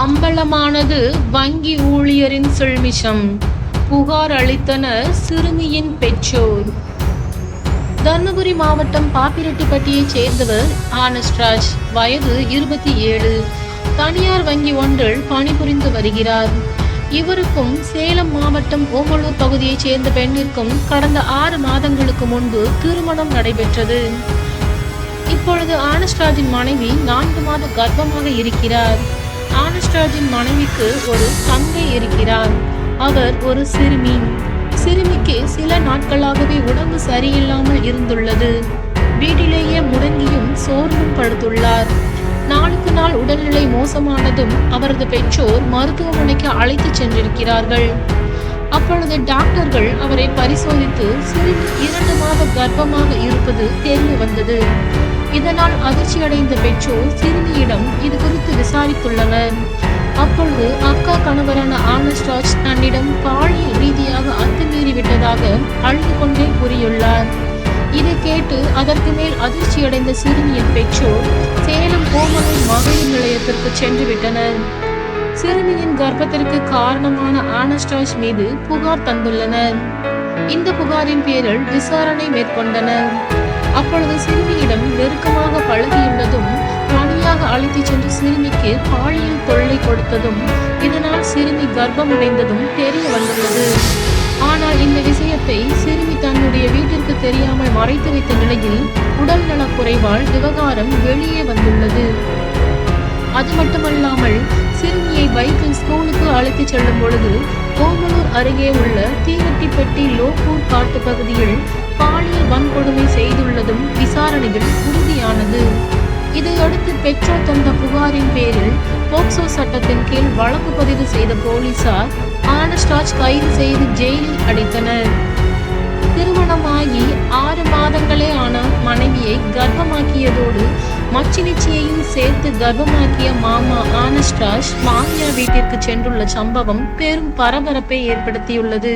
அம்பலமானது வங்கி ஊழியரின் சில்மிஷம். புகார் அளித்தனர் சிறுமியின் பெற்றோர். தர்மபுரி மாவட்டம் பாப்பிரெட்டிப்பட்டியைச் சேர்ந்தவர் ஆனஸ்ட்ராஜ். வயது 27. தனியார் வங்கி ஒன்றில் பணிபுரிந்து வருகிறார். இவருக்கும் சேலம் மாவட்டம் ஓமலூர் பகுதியைச் சேர்ந்த பெண்ணிற்கும் கடந்த 6 மாதங்களுக்கு முன்பு திருமணம் நடைபெற்றது. இப்பொழுது ஆனஸ்ட்ராஜின் மனைவி 4 மாத கர்ப்பமாக இருக்கிறார். ஆனஸ்ட்ராஜின் மனைவிக்கு ஒரு தங்கை இருக்கிறார். அவர் ஒரு சிறுமி. சிறுமிக்கு சில நாட்களாகவே உடம்பு சரியில்லாமல் இருந்துள்ளது. வீட்டிலேயே முடங்கியும் சோர்வும் படுத்துள்ளார். நாளுக்கு நாள் உடல்நிலை மோசமானதும் அவரது பெற்றோர் மருத்துவமனைக்கு அழைத்து சென்றிருக்கிறார்கள். அப்பொழுது டாக்டர்கள் அவரை பரிசோதித்து சிறுமி 2 மாத கர்ப்பமாக இருப்பது தெரிய வந்தது. இதனால் அதிர்ச்சியடைந்த பெற்றோர் சிறுமியிடம் இது குறித்து விசாரித்துள்ளனர். அப்பொழுது அக்கா கணவரான ஆனஸ்ட்ராஜ் தன்னிடம் பாலியல் ரீதியாக அத்துமீறி விட்டதாக அழுது கொண்டே கூறியுள்ளார். இதை கேட்டு அதற்கு மேல் அதிர்ச்சியடைந்த சிறுமியின் பெற்றோர் சேலம் ஓமலூர் மகளிர் நிலையத்திற்கு சென்று விட்டனர். சிறுமியின் கர்ப்பத்திற்கு காரணமான ஆனஸ்ட்ராஜ் மீது புகார் தந்துள்ளனர். இந்த புகாரின் பேரில் விசாரணை மேற்கொண்டனர். அப்பொழுது சிறுமியிடம் நெருக்கமாக பழகியுள்ளதும் தனியாக அழைத்து சென்று சிறுமிக்கு பாலியல் தொல்லை கொடுத்ததும் இதனால் சிறுமி கர்ப்பமடைந்ததும் தெரிய வந்துள்ளது. ஆனால் இந்த விஷயத்தை சிறுமி தன்னுடைய வீட்டிற்கு தெரியாமல் மறைத்து வைத்த நிலையில் உடல் நலக்குறைவால் விவகாரம் வெளியே வந்துள்ளது. அது மட்டுமல்லாமல் சிறுமியை பைக்கில் ஸ்கூலுக்கு அழைத்து செல்லும் பொழுது ஓமலூர் அருகே உள்ள தீவட்டிப்பட்டி லோகூர் காட்டு பகுதியில் பாலியல் வன்கொடுமை செய்துள்ளதும் விசாரணையில் உறுதியானது. இதையடுத்து பெற்றோர் தந்த புகாரின் பேரில் போக்சோ சட்டத்தின் கீழ் வழக்கு பதிவு செய்த போலீசார் ஆனஸ்ட்ராஜ் கைது செய்து ஜெயிலில் அடைத்தனர். திருமணமாகி 6 மாதங்களே ஆன மனைவியை கர்ப்பமாக்கியதோடு மச்சினிச்சியையும் சேர்த்து கர்ப்பமாக்கிய மாமா ஆனஸ்ட்ராஜ் மாமியார் வீட்டிற்கு சென்றுள்ள சம்பவம் பெரும் பரபரப்பை ஏற்படுத்தியுள்ளது.